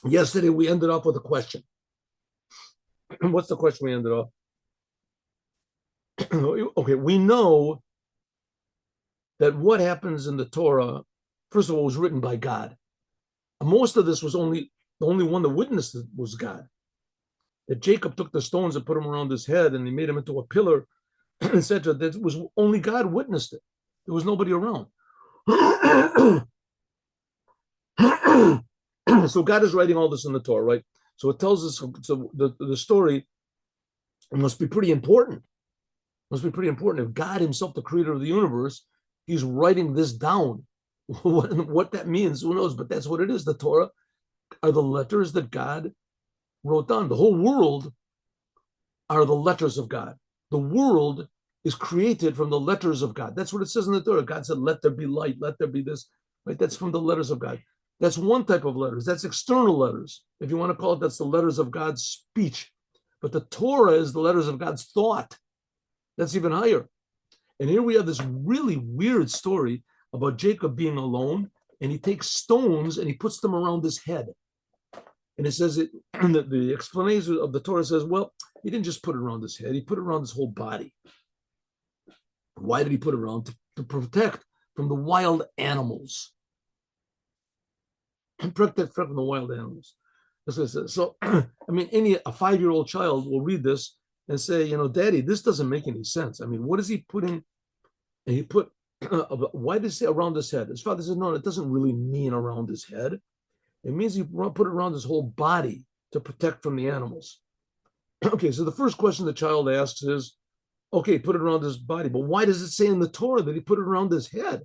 Yesterday we ended up with a question. What's the question we ended up? Okay, we know that what happens in the Torah, first of all, was written by God. Most of this was the only one that witnessed it was God. That Jacob took the stones and put them around his head and he made him into a pillar, etc. That was only God witnessed it. There was nobody around. So God is writing all this in the Torah, right? So it tells us, so the story must be pretty important. Must be pretty important. If God himself, the creator of the universe, he's writing this down. What that means, who knows? But that's what it is. The Torah are the letters that God wrote down. The whole world are the letters of God. The world is created from the letters of God. That's what it says in the Torah. God said, let there be light, let there be this. Right? That's from the letters of God. That's one type of letters. That's external letters. If you want to call it, that's the letters of God's speech. But the Torah is the letters of God's thought. That's even higher. And here we have this really weird story about Jacob being alone, and he takes stones and he puts them around his head. And it says it, the explanation of the Torah says, well, he didn't just put it around his head, he put it around his whole body. Why did he put it around? To protect from the wild animals. Protect from the wild animals. That's what it says. So, I mean, a 5-year-old child will read this and say, Daddy, this doesn't make any sense. I mean, what is he putting? And he put, why does he say around his head? His father says, no, it doesn't really mean around his head. It means he put it around his whole body to protect from the animals. Okay, so the first question the child asks is, okay, put it around his body, but why does it say in the Torah that he put it around his head?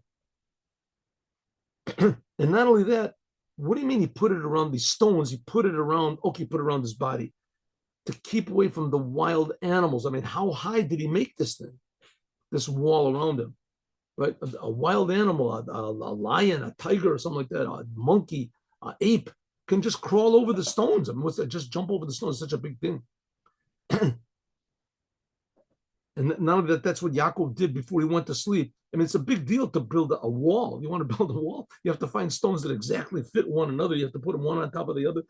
And not only that, what do you mean he put it around these stones? He put it around, okay, put it around his body to keep away from the wild animals. I mean, how high did he make this thing, this wall around him? Right? A wild animal, a lion, a tiger, or something like that, a monkey, an ape can just crawl over the stones. I mean, what's that? Just jump over the stones. It's such a big thing. And not only that, that's what Yaakov did before he went to sleep. I mean, it's a big deal to build a wall. You want to build a wall, you have to find stones that exactly fit one another. You have to put them one on top of the other.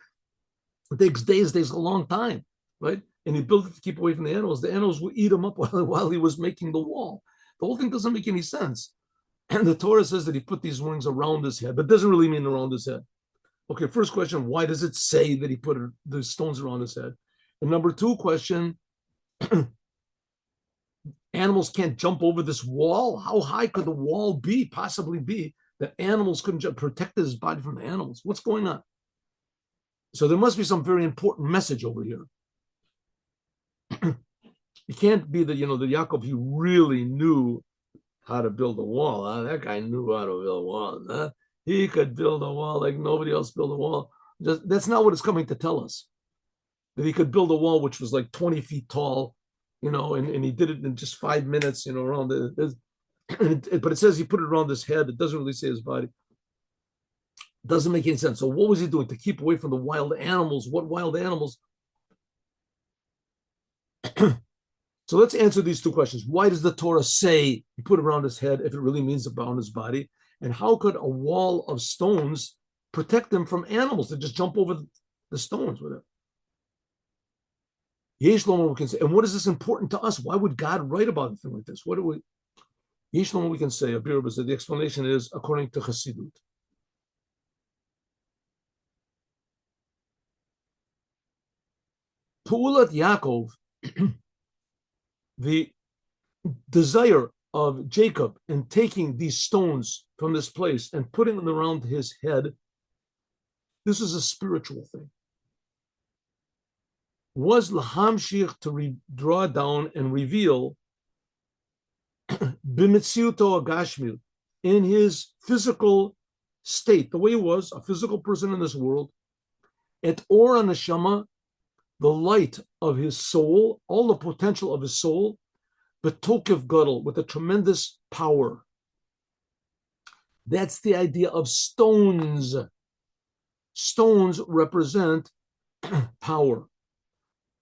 It takes days, takes a long time, right? And he built it to keep away from the animals. The animals would eat him up while he was making the wall. The whole thing doesn't make any sense. And the Torah says that he put these rings around his head, but it doesn't really mean around his head. Okay, first question, why does it say that he put the stones around his head? And number two question, animals can't jump over this wall. How high could the wall possibly be, that animals couldn't protect his body from the animals? What's going on? So there must be some very important message over here. It can't be that, the Yaakov, he really knew how to build a wall. Huh? That guy knew how to build a wall. Huh? He could build a wall like nobody else built a wall. That's not what it's coming to tell us. That he could build a wall which was like 20 feet tall, and he did it in just 5 minutes, around but it says he put it around his head. It doesn't really say his body. It doesn't make any sense. So what was he doing to keep away from the wild animals? What wild animals? So let's answer these two questions. Why does the Torah say he put it around his head if it really means around his body? And how could a wall of stones protect them from animals that just jump over the stones with it? Yesh Lomo, we can say, and what is this important to us? Why would God write about a thing like this? What do we? Yesh Lomo, we can say. Rebbe said the explanation is according to Chassidut. Pu'ulat Yaakov, the desire of Jacob in taking these stones from this place and putting them around his head, this is a spiritual thing. Was lahamshich to draw down and reveal b'mitziuto agashmil, in his physical state, the way he was, a physical person in this world, et or neshama, the light of his soul, all the potential of his soul, betokev gadol, with a tremendous power. That's the idea of stones. Stones represent power,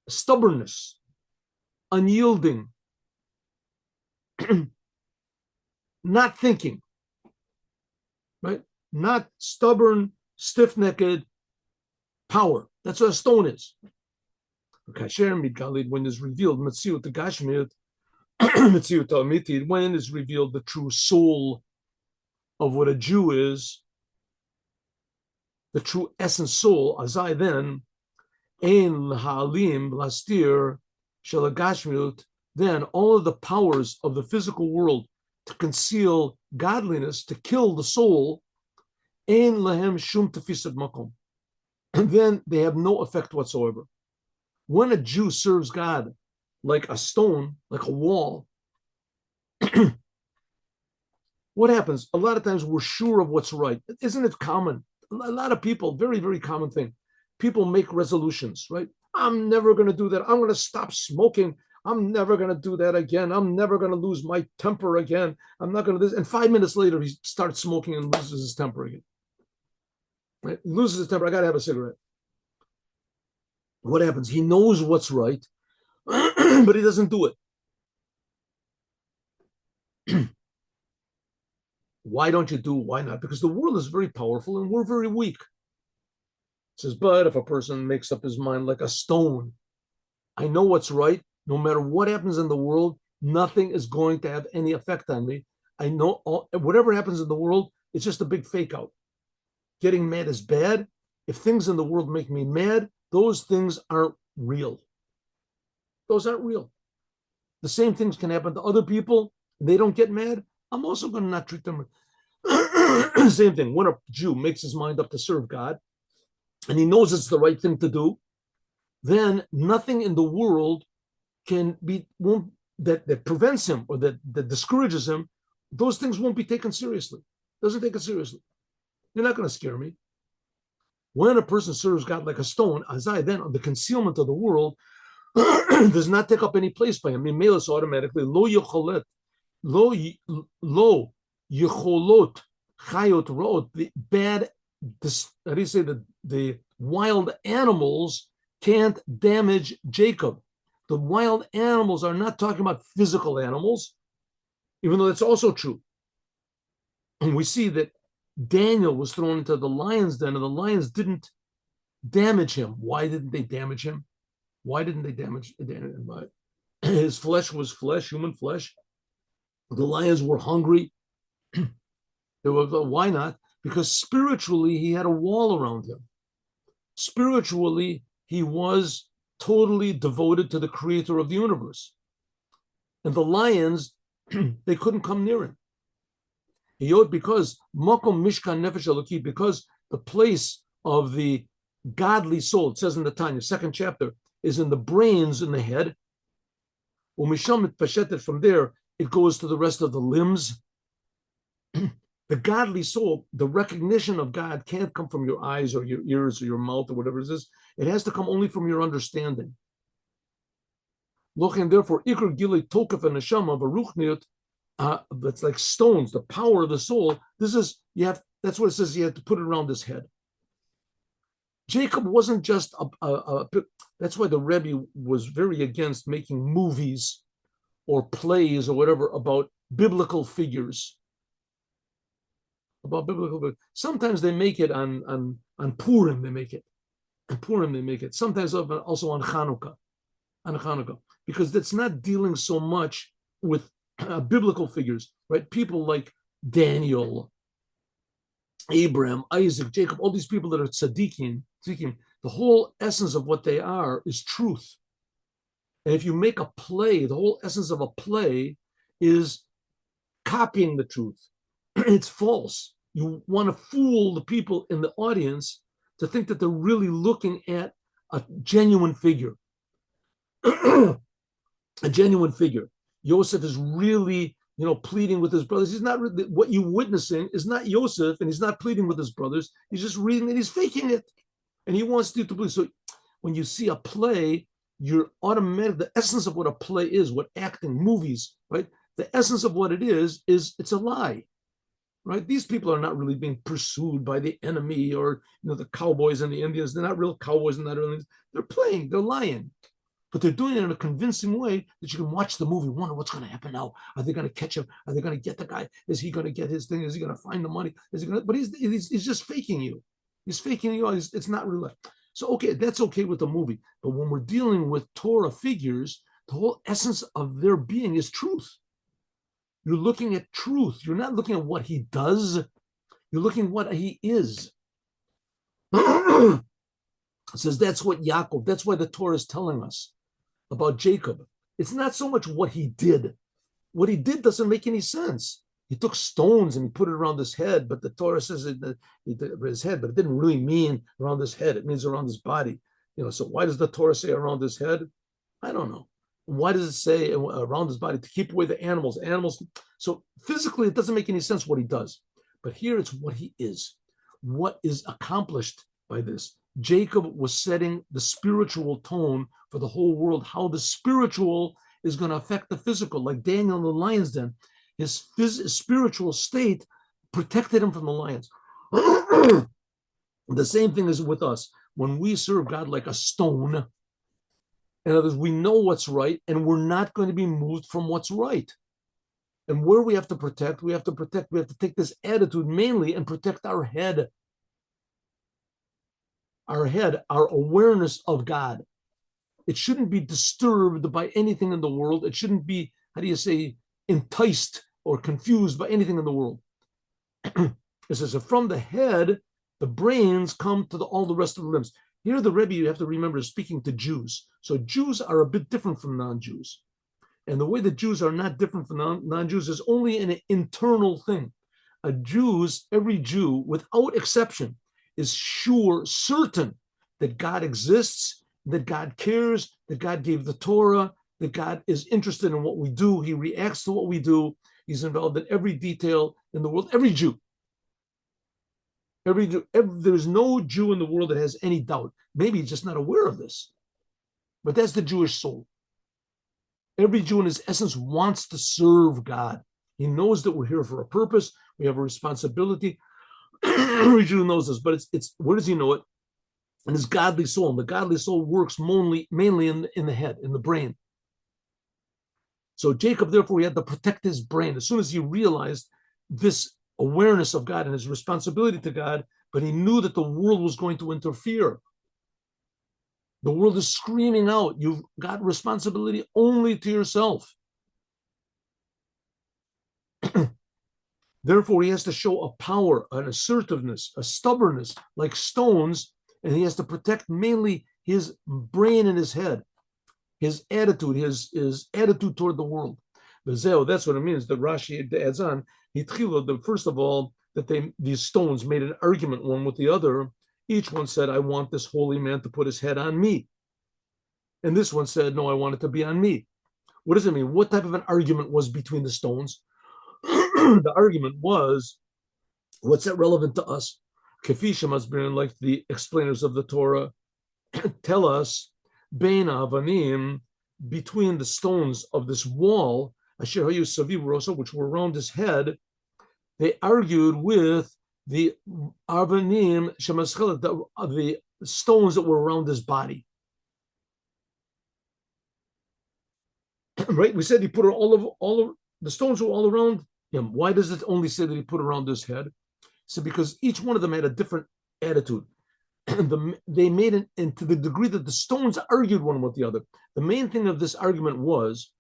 stubbornness, unyielding, not thinking, right? Not stubborn, stiff-necked power. That's what a stone is. When is revealed Metziut the Gashmiut, Metziut Amitid, when is revealed the true soul of what a Jew is, the true essence soul, Azai then, Ein Ha'alim Lastir Shalagashmiut, then all of the powers of the physical world to conceal godliness, to kill the soul, Ein Lahem Shum Tefisat Makom. And then they have no effect whatsoever. When a Jew serves God like a stone, like a wall, what happens? A lot of times we're sure of what's right. Isn't it common? A lot of people, very, very common thing. People make resolutions, right? I'm never going to do that. I'm going to stop smoking. I'm never going to do that again. I'm never going to lose my temper again. I'm not going to do this. And 5 minutes later, he starts smoking and loses his temper again. Right? He loses his temper. I got to have a cigarette. What happens? He knows what's right, but he doesn't do it. Why don't you do? Why not? Because the world is very powerful and we're very weak. It says, but if a person makes up his mind like a stone, I know what's right. No matter what happens in the world, nothing is going to have any effect on me. I know whatever happens in the world, it's just a big fake out. Getting mad is bad. If things in the world make me mad, those things aren't real. Those aren't real. The same things can happen to other people. They don't get mad. I'm also going to not treat them. Same thing. When a Jew makes his mind up to serve God, and he knows it's the right thing to do, then nothing in the world that prevents him or that discourages him. Those things won't be taken seriously. Doesn't take it seriously. You're not going to scare me. When a person serves God like a stone, Azai, then the concealment of the world does not take up any place by him. Memelis automatically lo yecholot chayot root, the bad. How do you say the wild animals can't damage Jacob? The wild animals are not talking about physical animals, even though that's also true. And we see that Daniel was thrown into the lion's den, and the lions didn't damage him. Why didn't they damage him? Why didn't they damage Daniel? His flesh was flesh, human flesh. The lions were hungry. Why not? Because spiritually, he had a wall around him. Spiritually, he was totally devoted to the creator of the universe. And the lions, they couldn't come near him. Because Makom Mishkan Nefesh Eloki, because the place of the godly soul, it says in the Tanya, 2nd chapter, is in the brains, in the head. From there, it goes to the rest of the limbs. The godly soul, the recognition of God can't come from your eyes or your ears or your mouth or whatever it is. It has to come only from your understanding. And therefore, Iker Gilei Tokef and Neshama Baruchniut, that's like stones, the power of the soul. That's what it says. You have to put it around his head. Jacob wasn't just that's why the Rebbe was very against making movies or plays or whatever about biblical figures. Sometimes they make it on Purim. They make it on Purim. They make it sometimes also on Hanukkah, because it's not dealing so much with biblical figures, right? People like Daniel, Abraham, Isaac, Jacob, all these people that are tzaddikim, the whole essence of what they are is truth. And if you make a play, the whole essence of a play is copying the truth. It's false. You want to fool the people in the audience to think that they're really looking at a genuine figure. A genuine figure. Yosef is really, pleading with his brothers. He's not really, what you're witnessing is not Yosef, and he's not pleading with his brothers. He's just reading it. He's faking it, and he wants you to believe. So, when you see a play, you're automatic. The essence of what a play is, what acting, movies, right? The essence of what it is it's a lie, right? These people are not really being pursued by the enemy or the cowboys and the Indians. They're not real cowboys and not real Indians. They're playing. They're lying. But they're doing it in a convincing way that you can watch the movie, wonder what's going to happen now. Are they going to catch him? Are they going to get the guy? Is he going to get his thing? Is he going to find the money? Is he going to? But he's just faking you. He's faking you. It's not real. So, okay, that's okay with the movie. But when we're dealing with Torah figures, the whole essence of their being is truth. You're looking at truth. You're not looking at what he does. You're looking at what he is. It says that's what Yaakov, that's why the Torah is telling us about Jacob. It's not so much what he did. What he did doesn't make any sense. He took stones and he put it around his head, but the Torah says that he did his head, but it didn't really mean around his head. It means around his body. So why does the Torah say around his head? I don't know. Why does it say around his body? To keep away the animals. So physically, it doesn't make any sense what he does. But here it's what he is. What is accomplished by this? Jacob was setting the spiritual tone for the whole world, how the spiritual is going to affect the physical. Like Daniel in the lion's den, his spiritual state protected him from the lions. The same thing is with us. When we serve God like a stone, in other words, we know what's right, and we're not going to be moved from what's right. And where we have to protect, we have to take this attitude mainly and protect our head. Our awareness of God. It shouldn't be disturbed by anything in the world. It shouldn't be, enticed or confused by anything in the world. It says, from the head, the brains come to all the rest of the limbs. Here, the Rebbe, you have to remember, is speaking to Jews. So Jews are a bit different from non-Jews. And the way that Jews are not different from non-Jews is only an internal thing. Every Jew, without exception, is certain that God exists, that God cares, that God gave the Torah, that God is interested in what we do. He reacts to what we do. He's involved in every detail in the world. Every Jew. There's no Jew in the world that has any doubt. Maybe he's just not aware of this. But that's the Jewish soul. Every Jew in his essence wants to serve God. He knows that we're here for a purpose. We have a responsibility. Every Jew knows this, but it's where does he know it? In his godly soul. And the godly soul works mainly in the head, in the brain. So Jacob, therefore, he had to protect his brain. As soon as he realized this awareness of God and his responsibility to God, but he knew that the world was going to interfere. The world is screaming out, you've got responsibility only to yourself. Therefore, he has to show a power, an assertiveness, a stubbornness, like stones, and he has to protect mainly his brain and his head, his attitude, his attitude toward the world. That's what it means. The Rashi adds on, first of all, that these stones made an argument one with the other. Each one said, I want this holy man to put his head on me. And this one said, no, I want it to be on me. What does it mean? What type of an argument was between the stones? The argument was, what's that relevant to us? Kafisha must be like the explainers of the Torah tell us, Bein Avanim, between the stones of this wall, Asher Hayu Saviv Rosa, which were around his head, they argued with the Avanim Shemaschel, the stones that were around his body. Right? We said he put all of the stones were all around him. Why does it only say that he put around his head? So because each one of them had a different attitude. They made it, and to the degree that the stones argued one with the other. The main thing of this argument was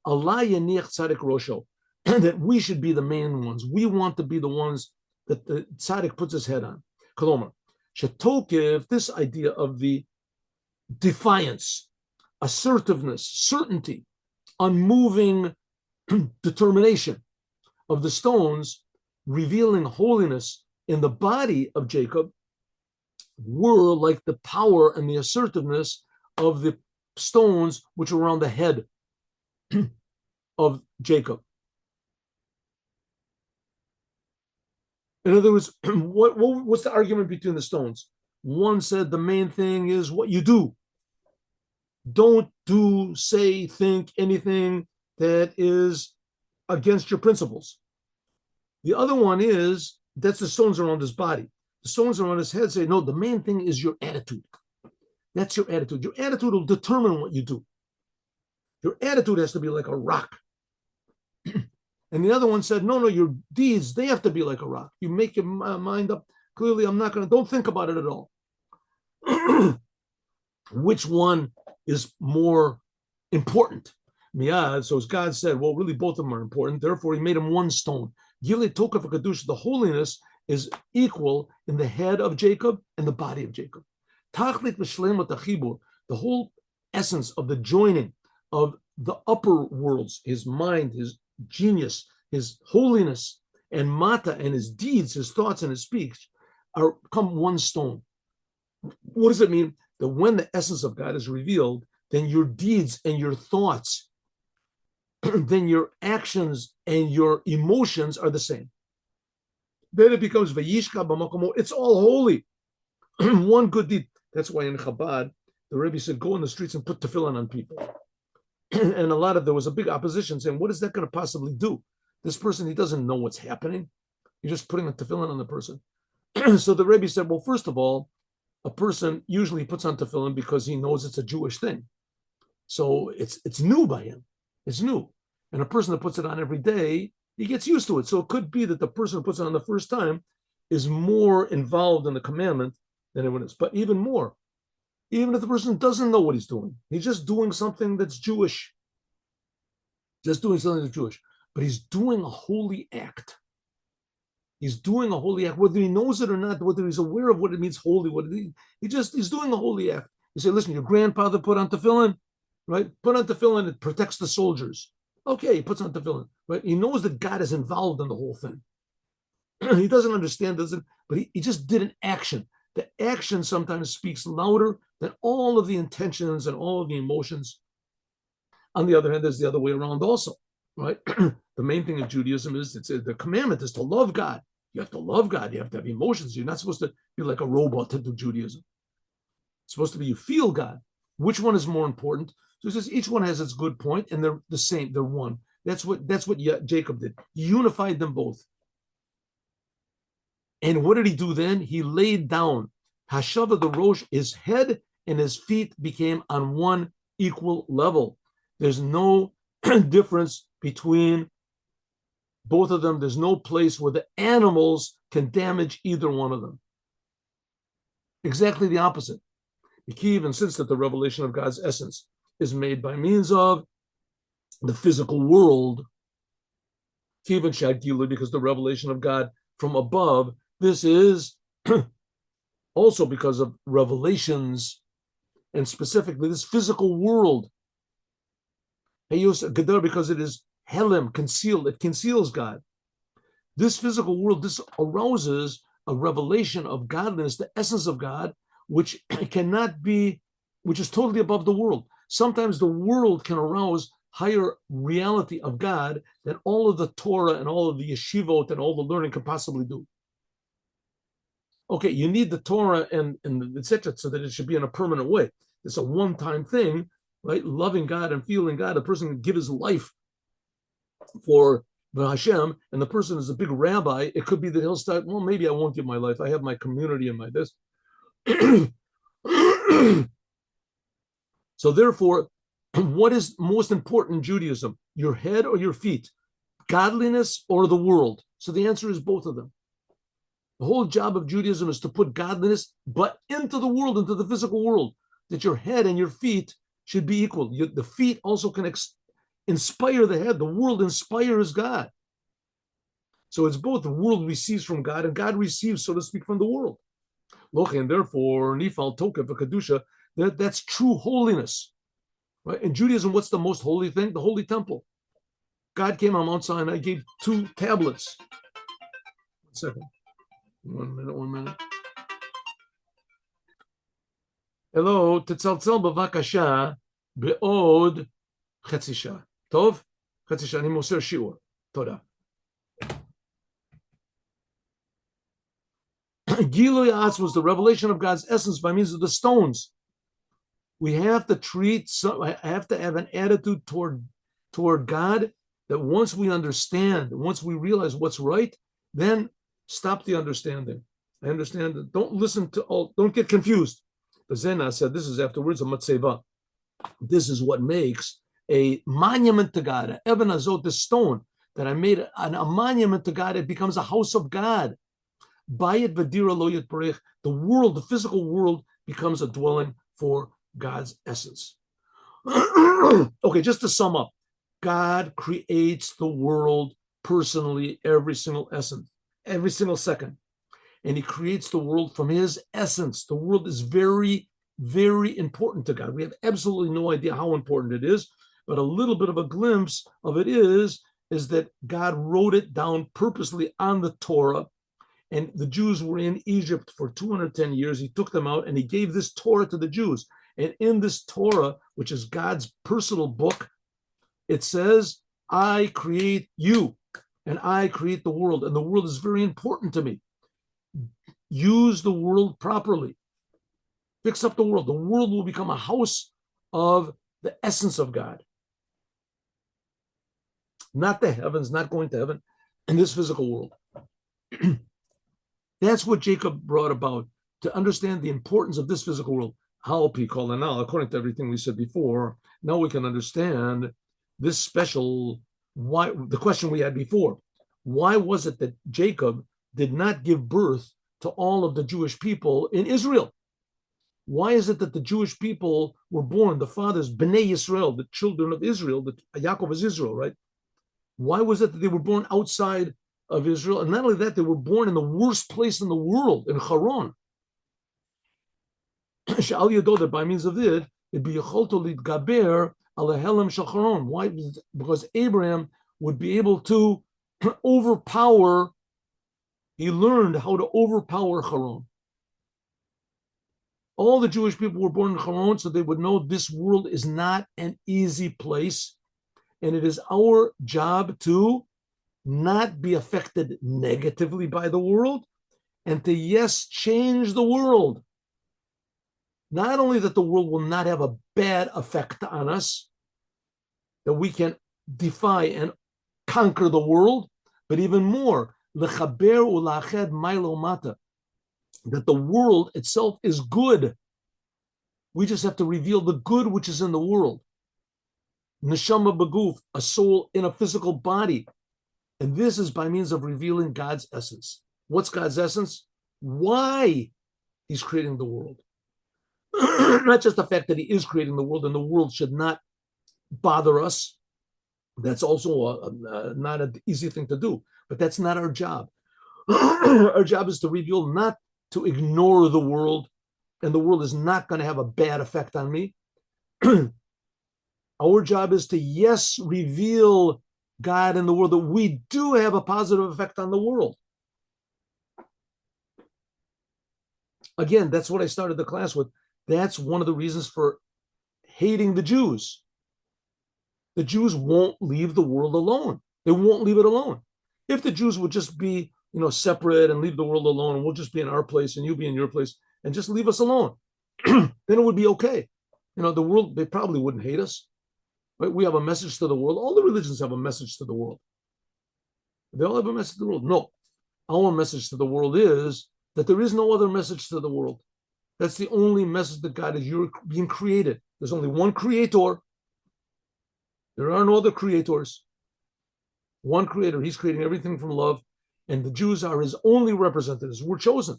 Allah yaniach tzaddik rosho, and that we should be the main ones. We want to be the ones that the tzaddik puts his head on. Kolomar, shetokev, this idea of the defiance, assertiveness, certainty, unmoving determination of the stones, revealing holiness in the body of Jacob, were like the power and the assertiveness of the stones which were around the head of Jacob. In other words, what's the argument between the stones? One said the main thing is what you do. Don't do, say, think anything that is against your principles. The other one is, that's the stones around his body. The stones around his head say, no, the main thing is your attitude. That's your attitude. Your attitude will determine what you do. Your attitude has to be like a rock. And the other one said, no, your deeds, they have to be like a rock. You make your mind up Clearly, I'm not going to, don't think about it at all. Which one is more important? Miyad, so as God said, well, really both of them are important. Therefore, he made him one stone. Gile Tokaf Kedusha, the holiness is equal in the head of Jacob and the body of Jacob. Tachlit v'shleimut hachibur, the whole essence of the joining of the upper worlds, his mind, his genius, his holiness, and mata, and his deeds, his thoughts, and his speech, are come one stone. What does it mean? That when the essence of God is revealed, then your deeds and your thoughts, then your actions and your emotions are the same. Then it becomes Vayishka b'makomo. It's all holy. One good deed. That's why in Chabad, the Rebbe said, go in the streets and put tefillin on people. And there was a big opposition saying, what is that going to possibly do? This person, he doesn't know what's happening. You're just putting a tefillin on the person. So the Rebbe said, well, first of all, a person usually puts on tefillin because he knows it's a Jewish thing. So it's new by him. It's new. And a person that puts it on every day, he gets used to it. So it could be that the person who puts it on the first time is more involved in the commandment than everyone is. But even more, even if the person doesn't know what he's doing, he's just doing something that's Jewish. Just doing something that's Jewish. But he's doing a holy act. He's doing a holy act, whether he knows it or not, whether he's aware of what it means holy, he's doing a holy act. You say, listen, your grandfather put on tefillin, right? Put on tefillin, it protects the soldiers. Okay, he puts on tefillin, right? He knows that God is involved in the whole thing. He doesn't understand, but he just did an action. The action sometimes speaks louder than all of the intentions and all of the emotions. On the other hand, there's the other way around also, right? The main thing in Judaism is the commandment is to love God. You have to love God. You have to have emotions. You're not supposed to be like a robot to do Judaism. It's supposed to be you feel God. Which one is more important? So it says each one has its good point, and they're the same. They're one. That's what Jacob did. He unified them both. And what did he do then? He laid down Hashava the Rosh. His head and his feet became on one equal level. There's no difference between both of them. There's no place where the animals can damage either one of them. Exactly the opposite. Even since that the revelation of God's essence is made by means of the physical world, Kivan Shagila, because the revelation of God from above, this is also because of revelations, and specifically this physical world. Because it is Helim, concealed, it conceals God. This physical world, this arouses a revelation of godliness, the essence of God, which cannot be, which is totally above the world. Sometimes the world can arouse higher reality of God than all of the Torah and all of the yeshivot and all the learning can possibly do. Okay, you need the Torah and etc. so that it should be in a permanent way. It's a one-time thing, right? Loving God and feeling God. A person can give his life for the Hashem, and the person is a big rabbi. It could be that he'll start, well, maybe I won't give my life. I have my community and my this. So therefore, what is most important in Judaism? Your head or your feet? Godliness or the world? So the answer is both of them. The whole job of Judaism is to put godliness, but into the world, into the physical world, that your head and your feet should be equal. The feet also can inspire the head. The world inspires God. So it's both the world receives from God and God receives, so to speak, from the world. And therefore, Nifal Tokev Kedusha, that's true holiness. Right? In Judaism, what's the most holy thing? The Holy Temple. God came on Mount Sinai, gave 2 tablets. 1 second. 1 minute. Hello, תצלצל בבקשה בעוד חצי שעה. טוב? חצי שעה, אני מוסר שיעור. תודה. Gilui Atz was the revelation of God's essence by means of the stones. We have to have an attitude toward God that once we understand, once we realize what's right, then stop the understanding. I understand that. Don't get confused. But Zena said, this is afterwards a matzeva. This is what makes a monument to God, an Eben Azot, the stone that I made a monument to God. It becomes a house of God. Bayit Vadira Loyat Parech, the world, the physical world, becomes a dwelling for God's essence. Okay, just to sum up, God creates the world personally every single essence, every single second. And he creates the world from his essence. The world is very, very important to God. We have absolutely no idea how important it is, but a little bit of a glimpse of it is that God wrote it down purposely on the Torah. And the Jews were in Egypt for 210 years. He took them out and he gave this Torah to the Jews. And in this Torah, which is God's personal book, it says, I create you and I create the world. And the world is very important to me. Use the world properly. Fix up the world. The world will become a house of the essence of God. Not the heavens, not going to heaven, in this physical world. That's what Jacob brought about, to understand the importance of this physical world. According to everything we said before, now we can understand this special, why, the question we had before. Why was it that Jacob did not give birth to all of the Jewish people in Israel? Why is it that the Jewish people were born, the fathers, Bnei Yisrael, the children of Israel, Yaakov is Israel, right? Why was it that they were born outside of Israel? And not only that, they were born in the worst place in the world, in Haran. That by means of it, it'd be gaber alahelam shel Haran. Why? Because Abraham would be able to overpower. He learned how to overpower Haran. All the Jewish people were born in Haran, so they would know this world is not an easy place. And it is our job to not be affected negatively by the world and to, yes, change the world. Not only that the world will not have a bad effect on us, that we can defy and conquer the world, but even more, lechaber ulached mailo mata, that the world itself is good. We just have to reveal the good which is in the world. Neshama baguf, a soul in a physical body. And this is by means of revealing God's essence. What's God's essence? Why he's creating the world. Not just the fact that he is creating the world and the world should not bother us. That's also not an easy thing to do, but that's not our job. Our job is to reveal, not to ignore the world, and the world is not going to have a bad effect on me. Our job is to, yes, reveal God in the world, that we do have a positive effect on the world. Again, that's what I started the class with. That's one of the reasons for hating the Jews. The Jews won't leave the world alone. They won't leave it alone. If the Jews would just be, separate and leave the world alone, and we'll just be in our place and you be in your place and just leave us alone, then it would be okay. The world, they probably wouldn't hate us. Right? We have a message to the world. All the religions have a message to the world. They all have a message to the world. No, our message to the world is that there is no other message to the world. That's the only message that God is. You're being created. There's only one creator. There are no other creators. One creator. He's creating everything from love. And the Jews are his only representatives. We're chosen.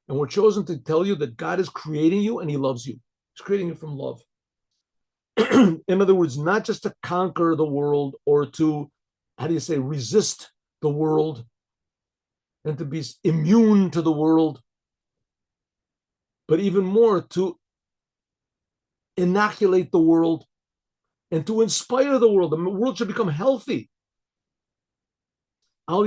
And we're chosen to tell you that God is creating you and he loves you. He's creating you from love. In other words, not just to conquer the world or to, resist the world and to be immune to the world, but even more to inoculate the world and to inspire the world. The world should become healthy. By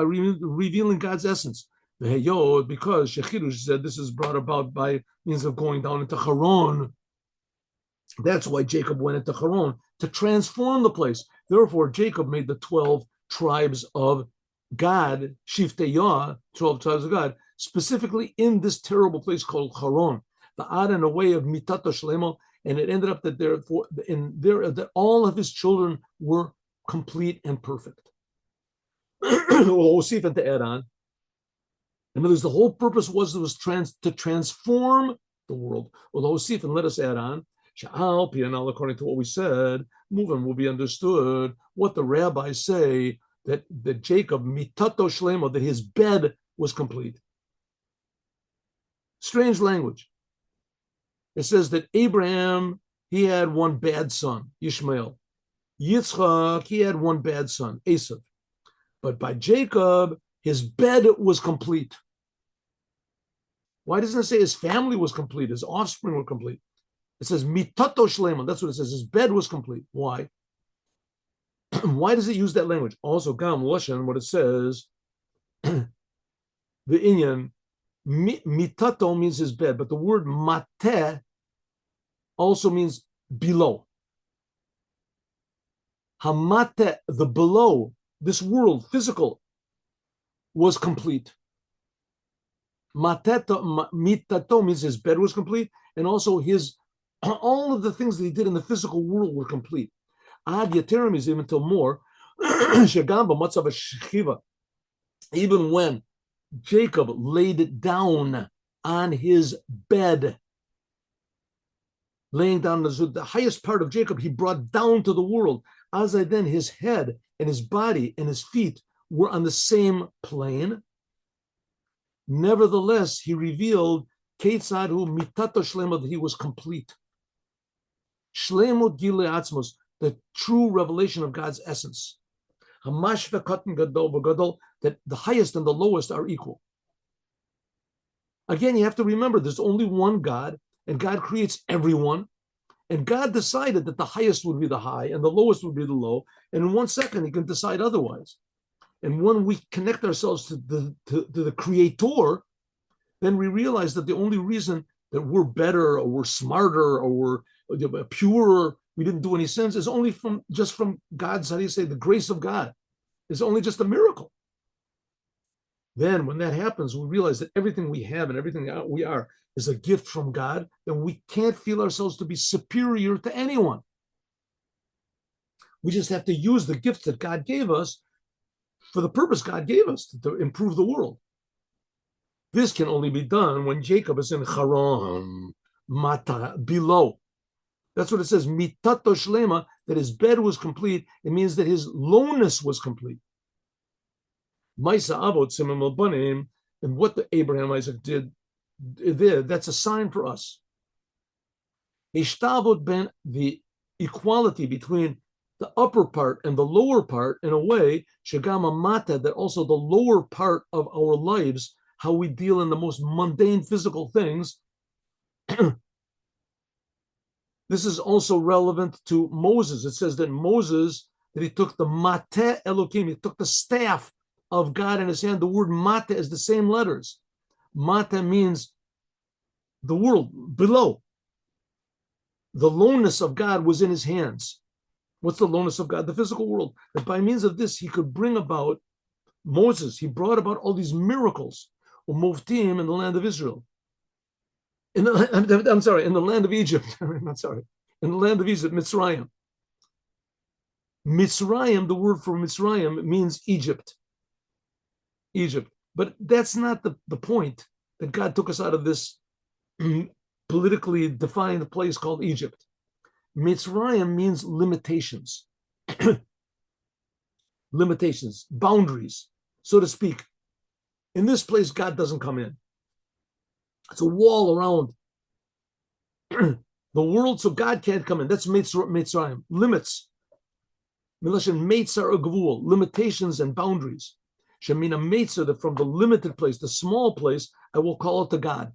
revealing God's essence. Because Shechirush said this is brought about by means of going down into Haran. That's why Jacob went into Haran, to transform the place. Therefore, Jacob made the 12 tribes of God, Shiftei Yah, 12 tribes of God, specifically in this terrible place called Haran. The Ad in a way of Mitat Shlema, and it ended up that that all of his children were complete and perfect. We'll see if to add on. In other words, the whole purpose was to transform the world. We'll see and let us add on. According to what we said, moving will be understood what the rabbis say that Jacob, mitato shlema, that his bed was complete. Strange language. It says that Abraham, he had one bad son, Ishmael. Yitzchak, he had one bad son, Esav. But by Jacob, his bed was complete. Why doesn't it say his family was complete, his offspring were complete? It says mitato shlema. That's what it says. His bed was complete. Why? Why does it use that language? Also, Gam Lashon, what it says, the inyan, mitato means his bed, but the word mate also means below. Hamate, the below, this world, physical, was complete. Mitato means his bed was complete, and also all of the things that he did in the physical world were complete. Ad Yaterim is even till more. Even when Jacob laid it down on his bed, laying down the highest part of Jacob, he brought down to the world. As then his head and his body and his feet were on the same plane. Nevertheless, he revealed Ketzadhu mitato shlema, that he was complete. Shlemut gile atzmos, the true revelation of God's essence. Hamash v'katan gadol v'gadol, that the highest and the lowest are equal. Again, you have to remember there's only one God, and God creates everyone. And God decided that the highest would be the high and the lowest would be the low. And in 1 second, he can decide otherwise. And when we connect ourselves to the Creator, then we realize that the only reason that we're better or we're smarter or we're purer, we didn't do any sins, is only from God's, how do you say, the grace of God. It's only just a miracle. Then when that happens, we realize that everything we have and everything that we are is a gift from God, then we can't feel ourselves to be superior to anyone. We just have to use the gifts that God gave us for the purpose God gave us, to improve the world. This can only be done when Jacob is in Haran, Mata, below. That's what it says, mitato shlema, that his bed was complete. It means that his lowness was complete. Maisa avot simim al-banim, and what the Abraham Isaac did there, that's a sign for us. Ishtabot ben, the equality between the upper part and the lower part, in a way, shagama mata, that also the lower part of our lives, how we deal in the most mundane physical things. This is also relevant to Moses. It says that Moses, that he took the mate Elohim, he took the staff of God in his hand. The word mate is the same letters. Mate means the world, below. The lowness of God was in his hands. What's the lowness of God? The physical world. That by means of this, he could bring about Moses. He brought about all these miracles, umoftim, in the land of Israel. In the land of Egypt. In the land of Egypt, Mitzrayim. Mitzrayim, the word for Mitzrayim, means Egypt. Egypt. But that's not the point, that God took us out of this politically defined place called Egypt. Mitzrayim means limitations. Limitations, boundaries, so to speak. In this place, God doesn't come in. It's a wall around the world, so God can't come in. That's Mitzrayim, limits. Milashon Meitzar Gvul, limitations and boundaries. Shemina Meitzar, that from the limited place, the small place, I will call it to God.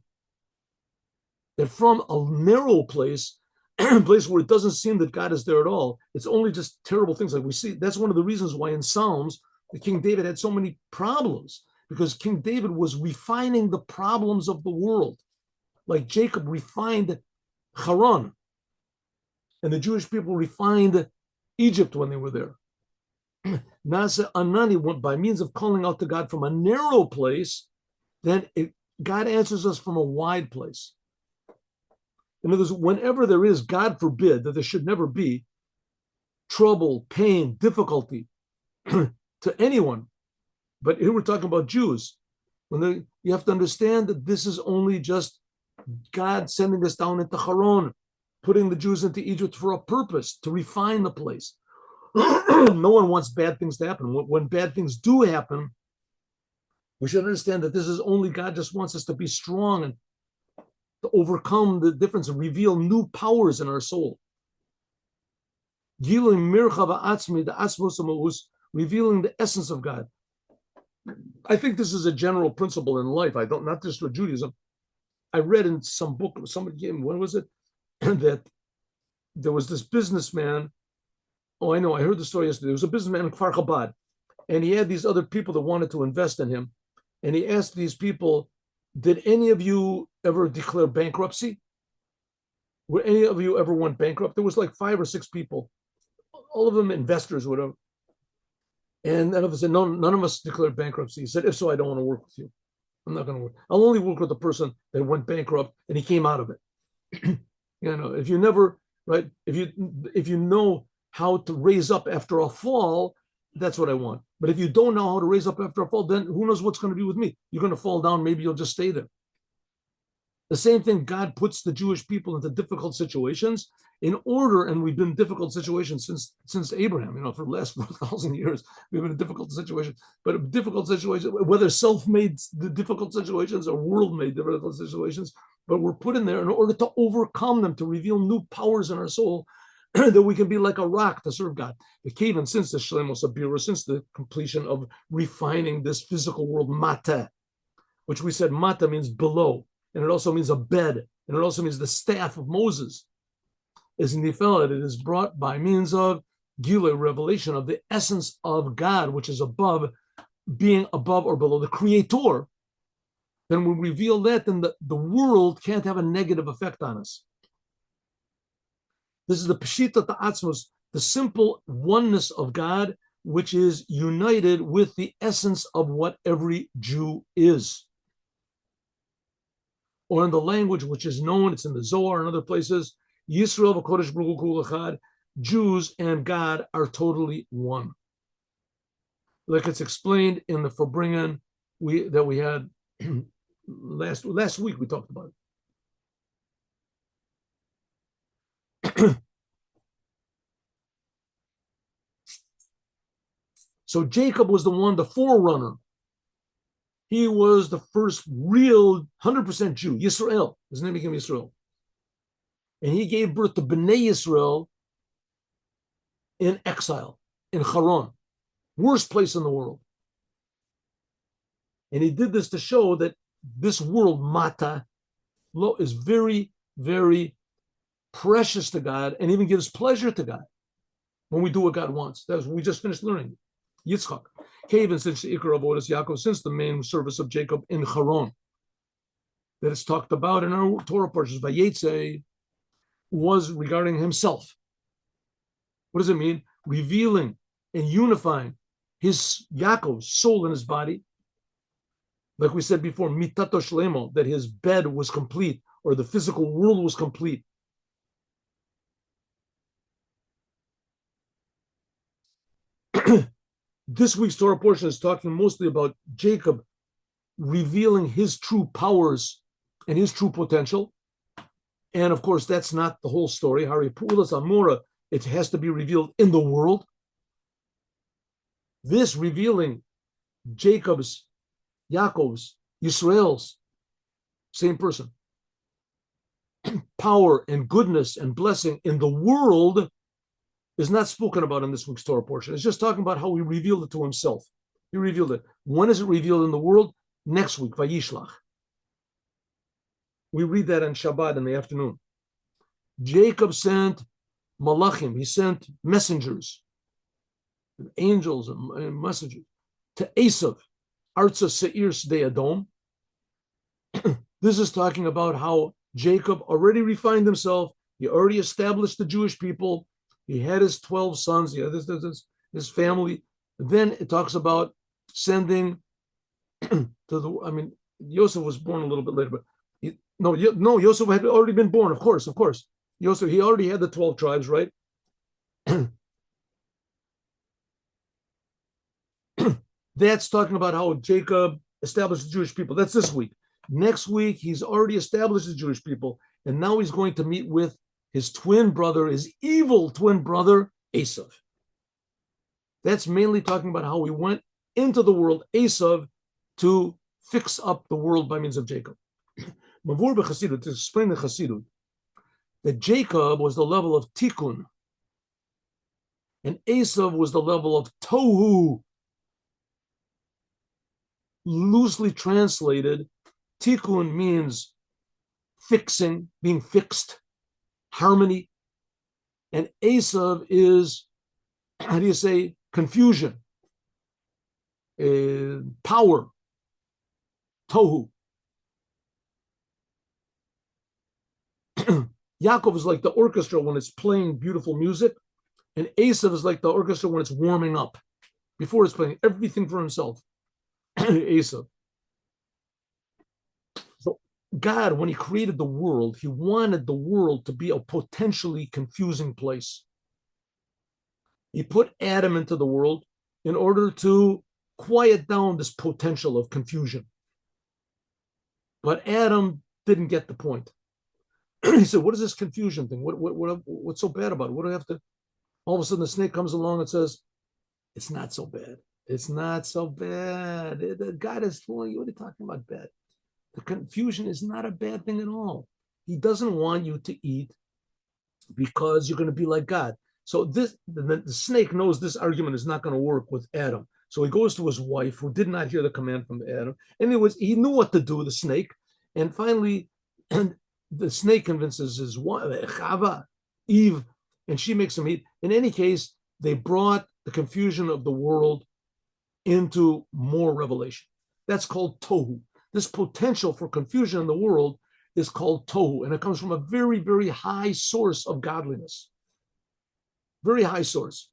That from a narrow place, place where it doesn't seem that God is there at all, it's only just terrible things like we see. That's one of the reasons why in Psalms, the King David had so many problems, because King David was refining the problems of the world. Like Jacob refined Haran, and the Jewish people refined Egypt when they were there. Nasa Anani went by means of calling out to God from a narrow place, then God answers us from a wide place. In other words, whenever there is, God forbid that there should never be, trouble, pain, difficulty to anyone, but here we're talking about Jews. You have to understand that this is only just God sending us down into Haran, putting the Jews into Egypt for a purpose, to refine the place. No one wants bad things to happen. When bad things do happen, we should understand that this is only God just wants us to be strong and to overcome the difference and reveal new powers in our soul. Revealing the essence of God. I think this is a general principle in life. I don't, not just for Judaism. I read in some book, somebody gave me, when was it? That there was this businessman. Oh, I know, I heard the story yesterday. There was a businessman in Kfar Chabad, and he had these other people that wanted to invest in him. And he asked these people, did any of you ever declare bankruptcy? Were any of you ever went bankrupt? There was like 5 or 6 people, all of them investors, whatever. And none of us said, no, none of us declared bankruptcy. He said, if so, I don't want to work with you. I'm not going to work. I'll only work with the person that went bankrupt and he came out of it. If you never, right? If you know how to raise up after a fall, that's what I want. But if you don't know how to raise up after a fall, then who knows what's going to be with me? You're going to fall down. Maybe you'll just stay there. The same thing, God puts the Jewish people into difficult situations in order, and we've been in difficult situations since Abraham, for the last 4,000 years, we've been in difficult situations, but a difficult situation, whether self-made difficult situations or world-made difficult situations, but we're put in there in order to overcome them, to reveal new powers in our soul, that we can be like a rock to serve God. The cave, and since the Shlemos Abira, since the completion of refining this physical world, mata, which we said mata means below, and it also means a bed, and it also means the staff of Moses, is in the that it is brought by means of Gilui, revelation of the essence of God, which is above, being above or below the Creator. Then when we reveal that, then the world can't have a negative effect on us. This is the Peshita Ta'atzmos, the simple oneness of God, which is united with the essence of what every Jew is. Or in the language which is known, it's in the Zohar and other places, Yisrael v'Kodesh Baruch Hu Echad, Jews and God are totally one. Like it's explained in the Farbringen that we had last week, we talked about it. So Jacob was the forerunner. He was the first real 100% Jew, Yisrael. His name became Yisrael. And he gave birth to Bnei Yisrael in exile, in Haran, worst place in the world. And he did this to show that this world, Mata, is very, very precious to God and even gives pleasure to God when we do what God wants. That's what we just finished learning. Yitzchak. Cave, and since the Ikar of Otis Yaakov, since the main service of Jacob in Haran, that is talked about in our Torah portions, Vayetze, was regarding himself. What does it mean? Revealing and unifying his Yaakov's soul in his body. Like we said before, mitato shlemo, that his bed was complete, or the physical world was complete. This week's Torah portion is talking mostly about Jacob revealing his true powers and his true potential. And of course, that's not the whole story. Hari Pu'ulas Amora, it has to be revealed in the world. This revealing Jacob's, Yaakov's, Yisrael's, same person, power and goodness and blessing in the world is not spoken about in this week's Torah portion. It's just talking about how he revealed it to himself. He revealed it. When is it revealed in the world? Next week, Vayishlach. We read that on Shabbat in the afternoon. Jacob sent malachim. He sent messengers, angels and messengers to Esav, Arza Seir Sdei Adom. This is talking about how Jacob already refined himself. He already established the Jewish people. He had his 12 sons. He had his family. Then it talks about sending Yosef was born a little bit later, but Yosef had already been born, of course. Yosef, he already had the 12 tribes, right? That's talking about how Jacob established the Jewish people. That's this week. Next week, he's already established the Jewish people, and now he's going to meet with his twin brother, his evil twin brother, Esav. That's mainly talking about how he went into the world, Esav, to fix up the world by means of Jacob. Mavur b'Chasidut, to explain the Chasidut, that Jacob was the level of Tikkun, and Esav was the level of Tohu. Loosely translated, Tikkun means fixing, being fixed, harmony, and Esav is, how do you say, confusion, power, Tohu. Yaakov is like the orchestra when it's playing beautiful music, and Esav is like the orchestra when it's warming up, before it's playing everything for himself. Esav. So God, when he created the world, he wanted the world to be a potentially confusing place. He put Adam into the world in order to quiet down this potential of confusion. But Adam didn't get the point. He said, what is this confusion thing? What's so bad about it? What do I have to? All of a sudden, the snake comes along and says, it's not so bad. It's not so bad. God is fooling you. What are you talking about bad? The confusion is not a bad thing at all. He doesn't want you to eat because you're going to be like God. So the snake knows this argument is not going to work with Adam. So he goes to his wife, who did not hear the command from Adam. And he knew what to do, the snake. And finally, and the snake convinces his wife, Chava, Eve, and she makes him eat. In any case, they brought the confusion of the world into more revelation. That's called tohu. This potential for confusion in the world is called tohu, and it comes from a very, very high source of godliness. Very high source.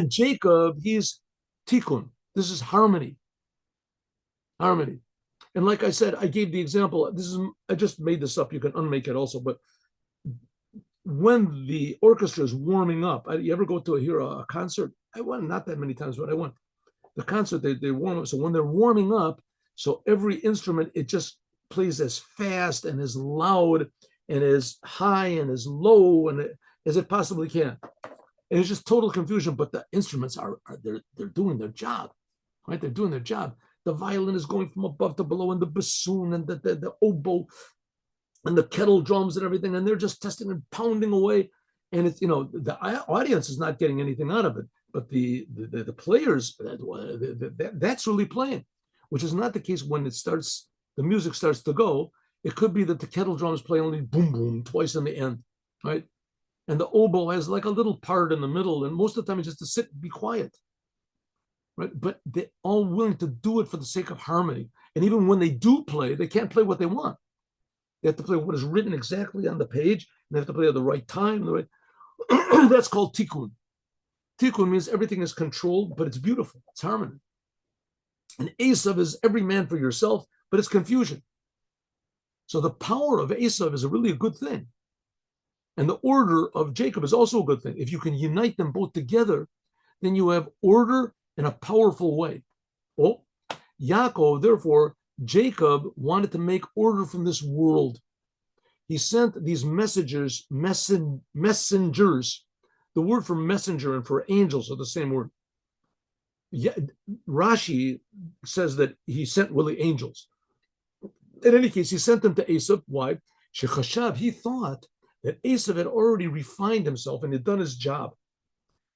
Jacob, he's tikkun. This is harmony. Harmony. And like I said, I gave the example. I just made this up. You can unmake it also. But when the orchestra is warming up, you ever go to hear a concert? I went not that many times, but I went. The concert, they warm up. So when they're warming up, so every instrument, it just plays as fast and as loud and as high and as low and as it possibly can. And it's just total confusion, but the instruments they're doing their job, right? They're doing their job. The violin is going from above to below, and the bassoon and the oboe and the kettle drums and everything, and they're just testing and pounding away. And it's, the audience is not getting anything out of it, but the players, that's really playing, which is not the case when the music starts to go. It could be that the kettle drums play only boom, boom, twice in the end, right? And the oboe has like a little part in the middle, and most of the time it's just to sit and be quiet, right? But they're all willing to do it for the sake of harmony. And even when they do play, they can't play what they want. They have to play what is written exactly on the page, and they have to play at the right time. That's called tikkun. Tikkun means everything is controlled, but it's beautiful. It's harmony. And Esav is every man for yourself, but it's confusion. So the power of Esav is really a good thing. And the order of Jacob is also a good thing. If you can unite them both together, then you have order in a powerful way. Oh, Yaakov, therefore, Jacob wanted to make order from this world. He sent these messengers. The word for messenger and for angels are the same word. Rashi says that he sent really angels. In any case, he sent them to Esav. Why? Shechashav, he thought that Esav had already refined himself and had done his job,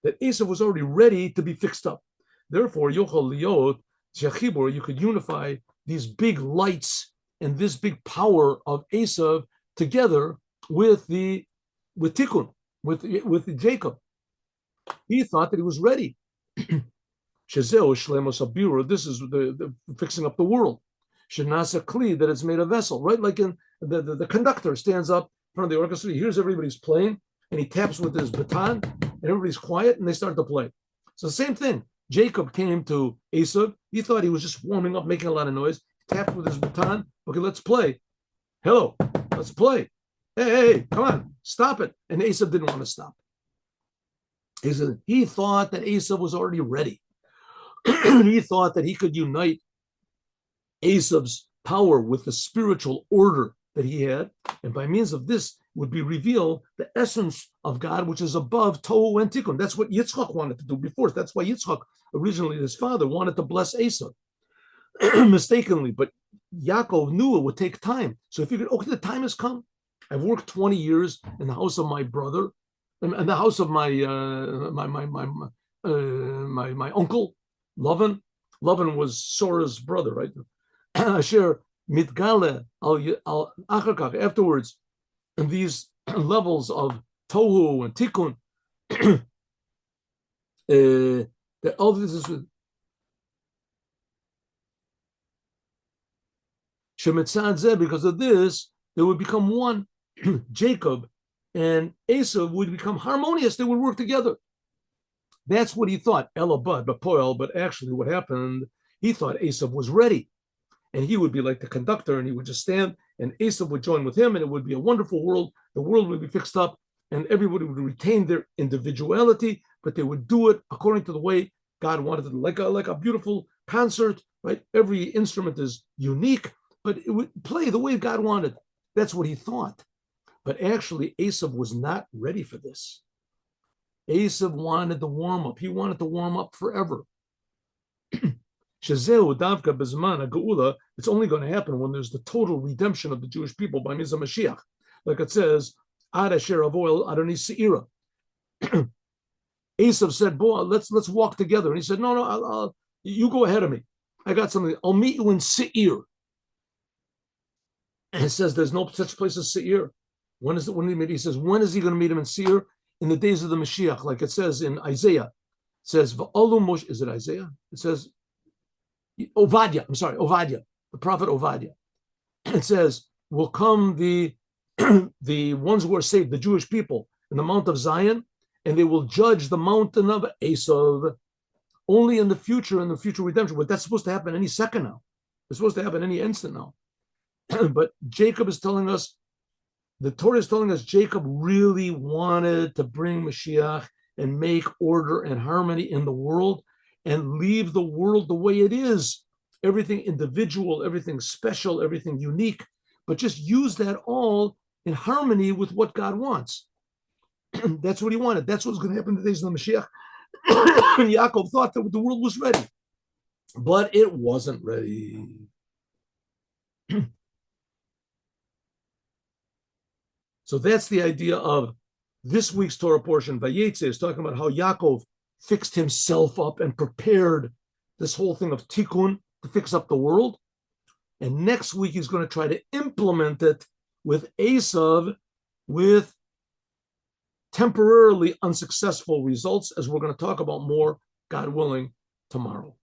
that Esav was already ready to be fixed up. Therefore, Yochel Liot, Shechibor, you could unify these big lights and this big power of Esav together with Tikkun, with Jacob. He thought that he was ready. Shezeo Shlemos Abira, this is the fixing up the world. Shenasa Kli, that it's made a vessel, right? Like in the conductor stands up in front of the orchestra, he hears everybody's playing, and he taps with his baton, and everybody's quiet, and they start to play. So the same thing. Jacob came to Esav. He thought he was just warming up, making a lot of noise. Tapped with his baton. Okay, let's play. Hello, let's play. Hey, come on, stop it. And Esav didn't want to stop. He thought that Esav was already ready. He thought that he could unite Esav's power with the spiritual order that he had. And by means of this, would be revealed the essence of God, which is above Tohu and Tikkun. That's what Yitzchak wanted to do before. That's why Yitzchak, originally his father, wanted to bless Esau mistakenly, but Yaakov knew it would take time. So if you could, okay, the time has come. I've worked 20 years in the house of my brother, in the house of my uncle, Lavan. Lavan was Sora's brother, right? Asher mitgale al achar afterwards, and these levels of tohu and tikkun, that all this is because of this, they would become one. Jacob and Esau would become harmonious. They would work together. That's what he thought. Elabad, but actually what happened, he thought Esau was ready. And he would be like the conductor, and he would just stand, and Esau would join with him, and it would be a wonderful world. The world would be fixed up, and everybody would retain their individuality, but they would do it according to the way God wanted it, like a beautiful concert, right? Every instrument is unique, but it would play the way God wanted. That's what he thought. But actually, Esau was not ready for this. Esau wanted the warm up. He wanted to warm up forever. It's only going to happen when there's the total redemption of the Jewish people by means of Moshiach. Like it says, Esau said, "Boy, let's walk together." And he said, "No, you go ahead of me. I got something. I'll meet you in Seir." And it says there's no such place as Seir. When is it? When he says, when is he going to meet him in Seir? In the days of the Mashiach, like it says in Isaiah. It says, is it Isaiah? It says, Ovadia, the prophet Ovadia. It says, will come the ones who are saved, the Jewish people, in the Mount of Zion, and they will judge the mountain of Esau only in the future redemption. But that's supposed to happen any second now. It's supposed to happen any instant now. But Jacob is telling us, the Torah is telling us Jacob really wanted to bring Mashiach and make order and harmony in the world and leave the world the way it is. Everything individual, everything special, everything unique, but just use that all in harmony with what God wants. That's what he wanted. That's what's going to happen in the days of the Mashiach. And Yaakov thought that the world was ready, but it wasn't ready. So that's the idea of this week's Torah portion. Vayetze is talking about how Yaakov fixed himself up and prepared this whole thing of tikkun to fix up the world. And next week he's going to try to implement it with Esau with temporarily unsuccessful results, as we're going to talk about more, God willing, tomorrow.